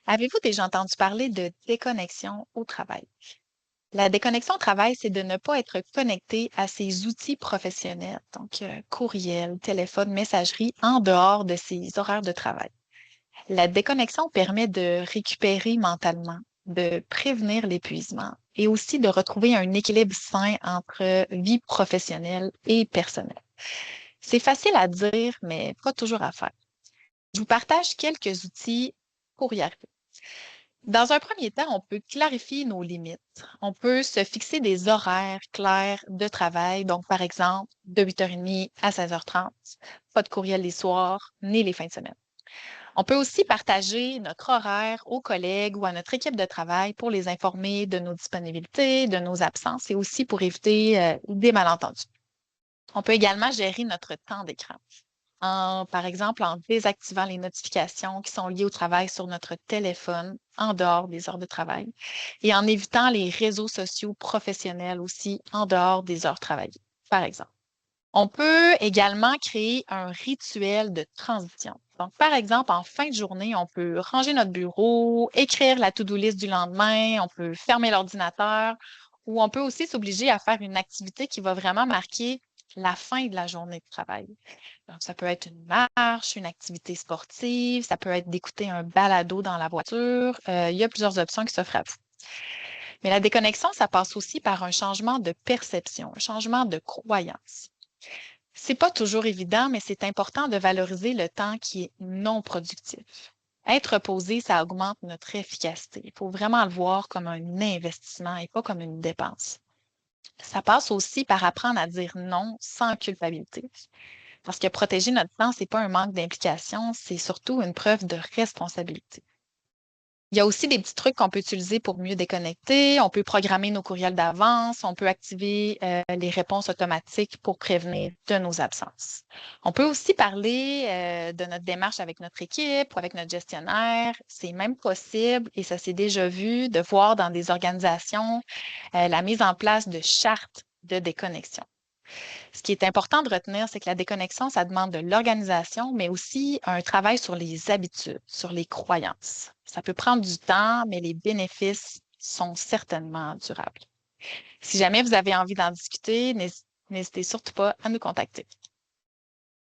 Avez-vous déjà entendu parler de déconnexion au travail? La déconnexion au travail, c'est de ne pas être connecté à ses outils professionnels, donc courriel, téléphone, messagerie, en dehors de ses horaires de travail. La déconnexion permet de récupérer mentalement, de prévenir l'épuisement et aussi de retrouver un équilibre sain entre vie professionnelle et personnelle. C'est facile à dire, mais pas toujours à faire. Je vous partage quelques outils pour y arriver. Dans un premier temps, on peut clarifier nos limites. On peut se fixer des horaires clairs de travail. Donc, par exemple, de 8h30 à 16h30, pas de courriel les soirs ni les fins de semaine. On peut aussi partager notre horaire aux collègues ou à notre équipe de travail pour les informer de nos disponibilités, de nos absences et aussi pour éviter des malentendus. On peut également gérer notre temps d'écran par exemple, en désactivant les notifications qui sont liées au travail sur notre téléphone en dehors des heures de travail et en évitant les réseaux sociaux professionnels aussi en dehors des heures travaillées, par exemple. On peut également créer un rituel de transition. Donc, par exemple, en fin de journée, on peut ranger notre bureau, écrire la to-do list du lendemain, on peut fermer l'ordinateur ou on peut aussi s'obliger à faire une activité qui va vraiment marquer la fin de la journée de travail. Donc, ça peut être une marche, une activité sportive, ça peut être d'écouter un balado dans la voiture. Il y a plusieurs options qui s'offrent à vous. Mais la déconnexion, ça passe aussi par un changement de perception, un changement de croyance. C'est pas toujours évident, mais c'est important de valoriser le temps qui est non productif. Être reposé, ça augmente notre efficacité. Il faut vraiment le voir comme un investissement et pas comme une dépense. Ça passe aussi par apprendre à dire non sans culpabilité. Parce que protéger notre temps, c'est pas un manque d'implication, c'est surtout une preuve de responsabilité. Il y a aussi des petits trucs qu'on peut utiliser pour mieux déconnecter. On peut programmer nos courriels d'avance. On peut activer les réponses automatiques pour prévenir de nos absences. On peut aussi parler de notre démarche avec notre équipe ou avec notre gestionnaire. C'est même possible, et ça s'est déjà vu, de voir dans des organisations la mise en place de chartes de déconnexion. Ce qui est important de retenir, c'est que la déconnexion, ça demande de l'organisation, mais aussi un travail sur les habitudes, sur les croyances. Ça peut prendre du temps, mais les bénéfices sont certainement durables. Si jamais vous avez envie d'en discuter, n'hésitez surtout pas à nous contacter.